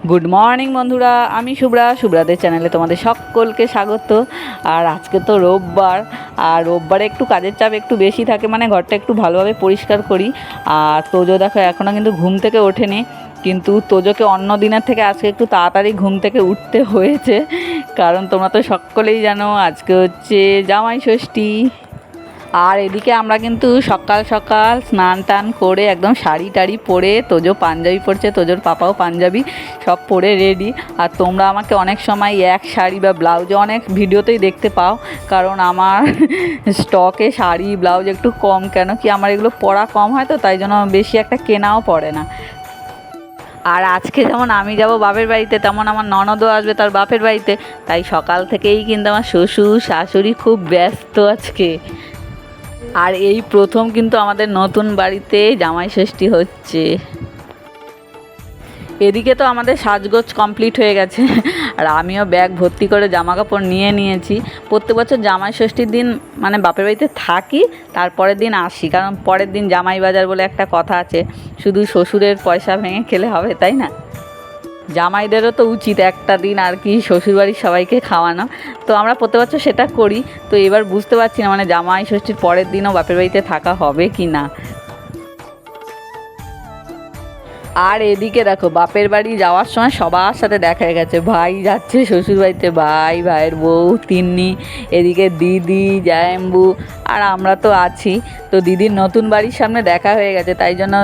Good morning বন্ধুরা, আমি শুভ্রাদের চ্যানেলে তোমাদের সকলকে স্বাগত। আর আজকে তো রোববার, আর রোববারে একটু কাজের চাপ একটু বেশি থাকে, মানে ঘরটা একটু ভালোভাবে পরিষ্কার করি। আর তোজো দেখো এখনও কিন্তু ঘুম থেকে ওঠেনি, কিন্তু তোজোকে অন্য দিনের থেকে আজকে একটু তাড়াতাড়ি ঘুম থেকে উঠতে হয়েছে, কারণ তোমরা তো সকলেই জানো আজকে হচ্ছে জামাই ষষ্ঠী। আর এদিকে আমরা কিন্তু সকাল সকাল স্নান টান করে একদম শাড়ি টাড়ি পরে, তোজো পাঞ্জাবি পরছে, তোজোর পাপাও পাঞ্জাবি সব পরে রেডি। আর তোমরা আমাকে অনেক সময় এক শাড়ি বা ব্লাউজে অনেক ভিডিওতেই দেখতে পাও, কারণ আমার স্টকে শাড়ি ব্লাউজ একটু কম, কেন কি আমার এগুলো পরা কম হয়, তো তাই জন্য বেশি একটা কেনাও পড়ে না। আর আজকে যেমন আমি যাব বাপের বাড়িতে, তেমন আমার ননদও আসবে তার বাপের বাড়িতে, তাই সকাল থেকেই কিন্তু আমার শ্বশুর শাশুড়ি খুব ব্যস্ত আজকে। আর এই প্রথম কিন্তু আমাদের নতুন বাড়িতে জামাই ষষ্ঠী হচ্ছে। এদিকে তো আমাদের সাজগোজ কমপ্লিট হয়ে গেছে, আর আমিও ব্যাগ ভর্তি করে জামা কাপড় নিয়ে নিয়েছি। প্রত্যেক বছর জামাই ষষ্ঠীর দিন মানে বাপের বাড়িতে থাকি, তারপরের দিন আসি, কারণ পরের দিন জামাই বাজার বলে একটা কথা আছে, শুধু শ্বশুরের পয়সা ভেঙে খেলে হবে, তাই না? জামাইদেরও তো উচিত একটা দিন আর কি শ্বশুরবাড়ির সবাইকে খাওয়ানো, তো আমরা প্রত্যেক বছর সেটা করি। তো এবার বুঝতে পারছি না মানে জামাই ষষ্ঠীর পরের দিনও বাপের বাড়িতে থাকা হবে কি না। আর এদিকে দেখো বাপের বাড়ি যাওয়ার সময় সবার সাথে দেখা হয়ে গেছে, ভাই যাচ্ছে শ্বশুরবাড়িতে, ভাইয়ের বউ, তিন্নি, এদিকে দিদি, জায়েম্বু, আর আমরা তো আছি। তো দিদির নতুন বাড়ির সামনে দেখা হয়ে গেছে, তাই জন্য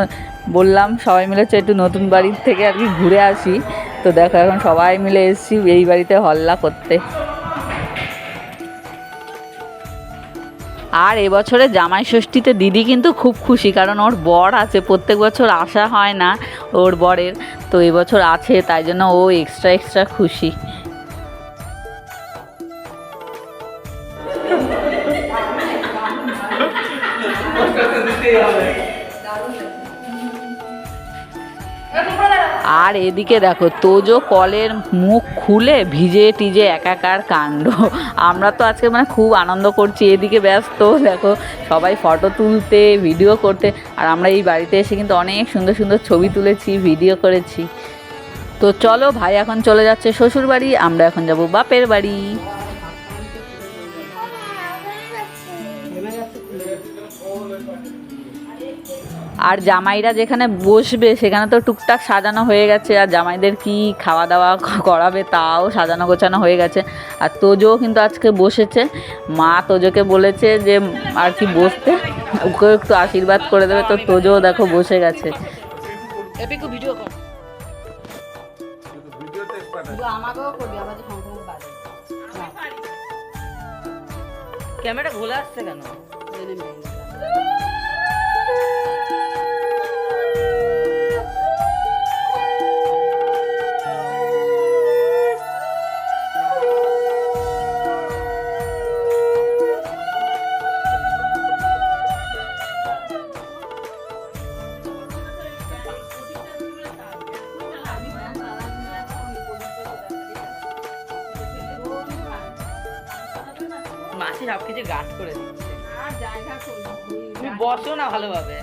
বললাম সবাই মিলে একটু নতুন বাড়ির থেকে আর কি ঘুরে আসি। তো দেখো এখন সবাই মিলে এসেছি এই বাড়িতে হল্লা করতে। আর এবছরে জামাই ষষ্ঠীতে দিদি কিন্তু খুব খুশি, কারণ ওর বর আছে, প্রত্যেক বছর আসা হয় না ওর বরের, তো এবছর আছে, তাই জন্য ও এক্সট্রা খুশি। আর এদিকে দেখো তোজো কলের মুখ খুলে ভিজে টিজে একাকার কাণ্ড। আমরা তো আজকে মানে খুব আনন্দ করছি, এদিকে ব্যস্ত দেখো সবাই ফটো তুলতে, ভিডিও করতে। আর আমরা এই বাড়িতে এসে কিন্তু অনেক সুন্দর সুন্দর ছবি তুলেছি, ভিডিও করেছি। তো চলো, ভাই এখন চলে যাচ্ছে শ্বশুর বাড়ি, আমরা এখন যাব বাপের বাড়ি। আর জামাইরা যেখানে বসবে সেখানে তো টুকটাক সাজানো হয়ে গেছে, আর জামাইদের কি খাওয়া দাওয়া করাবে তাও সাজানো গোছানো হয়ে গেছে। আর তোজোও কিন্তু আজকে বসেছে, মা তোজোকে বলেছে যে আর কি বসতে, ওকেও একটু আশীর্বাদ করে দেবে, তো তোজোও দেখো বসে গেছে। ক্যামেরা ঘোলা আসছে কেন? মাসি সব কিছু গাছ করে দিচ্ছে, তুমি বসো না ভালোভাবে।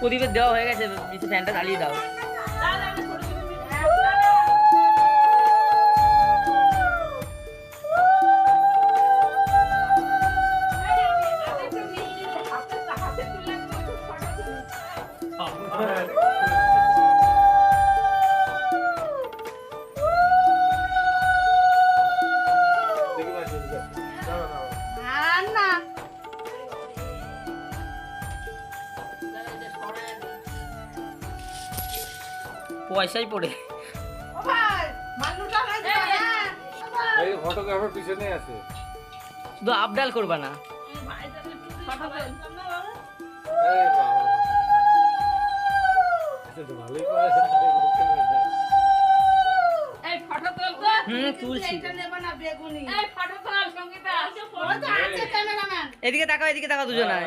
প্রদীপের দেওয়া হয়ে গেছে, ফ্যানটা চালিয়ে দাও। পয়সাই পড়ে ফটোগ্রাফার পিছনে আছে, শুধু আপডাল করবা না। এদিকে তাকাও, এদিকে তাকাও দুজনে।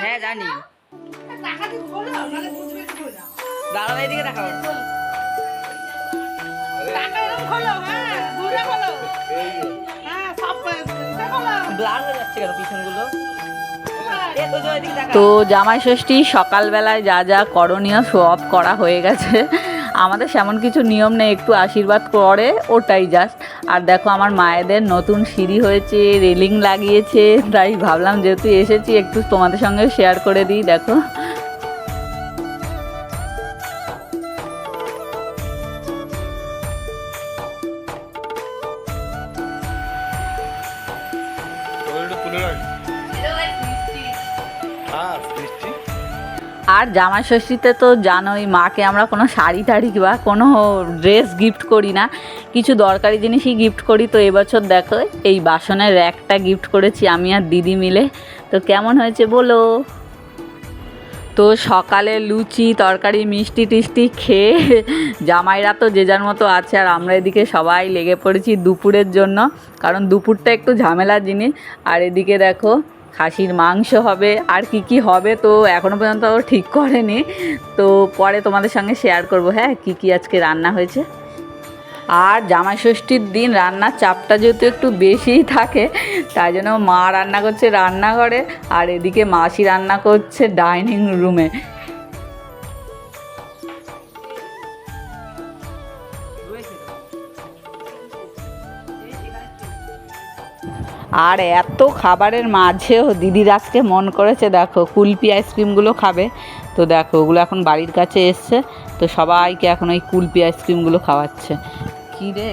হ্যাঁ জানি, দাঁড়াও এদিকে তাকাও। তো জামাই ষষ্ঠী সকালবেলায় যা যা করণীয় সব করা হয়ে গেছে। আমাদের সেমন কিছু নিয়ম নেই, একটু আশীর্বাদ করে ওটাই জাস্ট। আর দেখো আমার মায়েদের নতুন সিঁড়ি হয়েছে, রেলিং লাগিয়েছে, তাই ভাবলাম যেহেতু এসেছি একটু তোমাদের সঙ্গে শেয়ার করে দিই। দেখো আর জামাই ষষ্ঠীতে তো জানোই মাকে আমরা কোনো শাড়ি টাড়ি বা কোনো ড্রেস গিফট করি না, কিছু দরকারি জিনিসই গিফট করি। তো এবছর দেখো এই বাসনের র্যাকটা গিফট করেছি আমি আর দিদি মিলে। তো কেমন হয়েছে বলো? তো সকালে লুচি তরকারি মিষ্টি টিষ্টি খেয়ে জামাইরা তো যে যার মতো আছে, আর আমরা এদিকে সবাই লেগে পড়েছি দুপুরের জন্য, কারণ দুপুরটা একটু ঝামেলার জিনিস। আর এদিকে দেখো খাসির মাংস হবে, আর কি কি হবে তো এখনও পর্যন্ত ঠিক করেনি, তো পরে তোমাদের সঙ্গে শেয়ার করব হ্যাঁ কি কি আজকে রান্না হয়েছে। আর জামাই ষষ্ঠীর দিন রান্নার চাপটা যেহেতু একটু বেশিই থাকে, তাই জন্য মা রান্না করছে রান্নাঘরে, আর এদিকে মাসি রান্না করছে ডাইনিং রুমে। আর এত খাবারের মাঝেও দিদির আজকে মন করেছে দেখো কুলপি আইসক্রিমগুলো খাবে। তো দেখো ওগুলো এখন বাড়ির কাছে এসছে, তো সবাইকে এখন ওই কুলপি আইসক্রিমগুলো খাওয়াচ্ছে। কি রে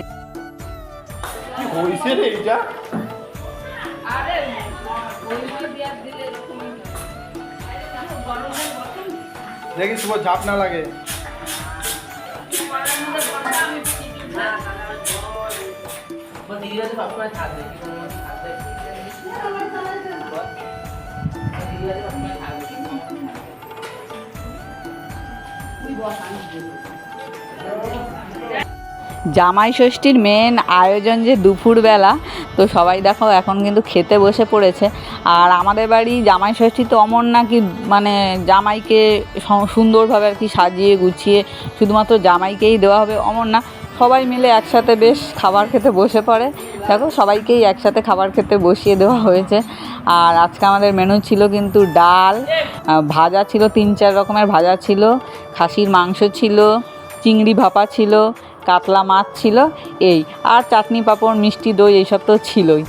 দেখি শুভ ঝাপ না লাগে। জামাই ষষ্ঠীর মেন আয়োজন যে দুপুরবেলা, তো সবাই দেখো এখন কিন্তু খেতে বসে পড়েছে। আর আমাদের বাড়ি জামাই ষষ্ঠী তো অমন না কি মানে জামাইকে সুন্দরভাবে আর কি সাজিয়ে গুছিয়ে শুধুমাত্র জামাইকেই দেওয়া হবে অমন না, সবাই মিলে একসাথে বেশ খাবার খেতে বসে পড়ে। দেখো সবাইকেই একসাথে খাবার খেতে বসিয়ে দেওয়া হয়েছে। আর আজকে আমাদের মেনু ছিল কিন্তু ডাল, ভাজা ছিল 3-4 রকমের ভাজা ছিল, খাসির মাংস ছিল, চিংড়ি ভাপা ছিল, কাতলা মাছ ছিল, এই আর চাটনি পাঁপড় মিষ্টি দই এইসব তো ছিলই।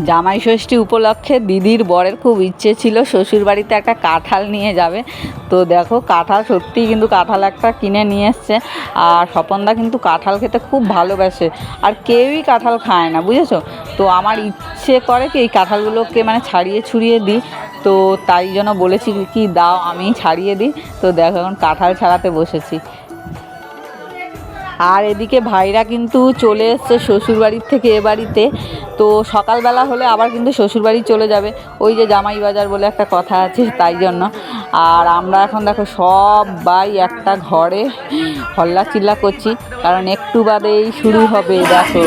জামাই ষষ্ঠী উপলক্ষে দিদির বরের খুব ইচ্ছে ছিল শ্বশুরবাড়িতে একটা কাঁঠাল নিয়ে যাবে। তো দেখো কাঁঠাল সত্যিই কিন্তু কাঁঠাল একটা কিনে নিয়ে এসছে। আর স্বপনদা কিন্তু কাঁঠাল খেতে খুব ভালোবাসে, আর কেউই কাঁঠাল খায় না বুঝেছো। তো আমার ইচ্ছে করে কি এই কাঁঠালগুলোকে মানে ছাড়িয়ে ছুড়িয়ে দিই, তো তাই জন্য বলেছি কি দাও আমি ছাড়িয়ে দিই। তো দেখো এখন কাঁঠাল ছাড়াতে বসেছি। আর এদিকে ভাইরা কিন্তু চলে এসছে শ্বশুরবাড়ির থেকে এ বাড়িতে। তো সকালবেলা হলে আবার কিন্তু শ্বশুরবাড়ি চলে যাবে, ওই যে জামাই বাজার বলে একটা কথা আছে তাই জন্য। আর আমরা এখন দেখো সবাই একটা ঘরে হল্লা চিল্লা করছি, কারণ একটু বাদেই শুরু হবে দেখো।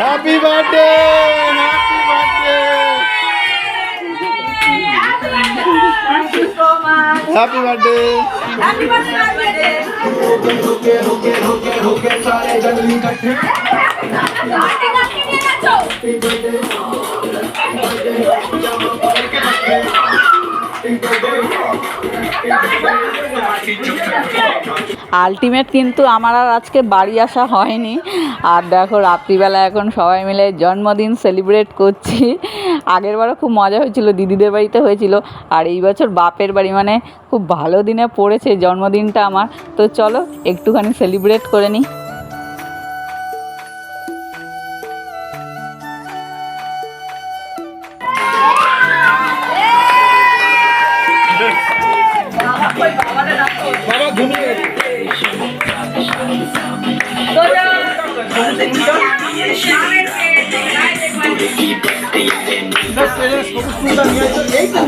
Happy birthday! Happy birthday! Thank you so much. Happy birthday! Happy birthday. रुके सारे जंगली इकट्ठे আলটিমেট কিন্তু আমার আর আজকে বাড়ি আসা হয়নি। আর দেখো রাত্রিবেলা এখন সবাই মিলে জন্মদিন সেলিব্রেট করছি। আগেরবারও খুব মজা হয়েছিল, দিদিদের বাড়িতে হয়েছিল, আর এই বছর বাপের বাড়ি, মানে খুব ভালো দিনে পড়েছে জন্মদিনটা আমার। তো চলো একটুখানি সেলিব্রেট করে নিই। বাবা ঘুমিয়ে গেছে। সবুজ ফুলটা নিয়ে আসো। এই তো।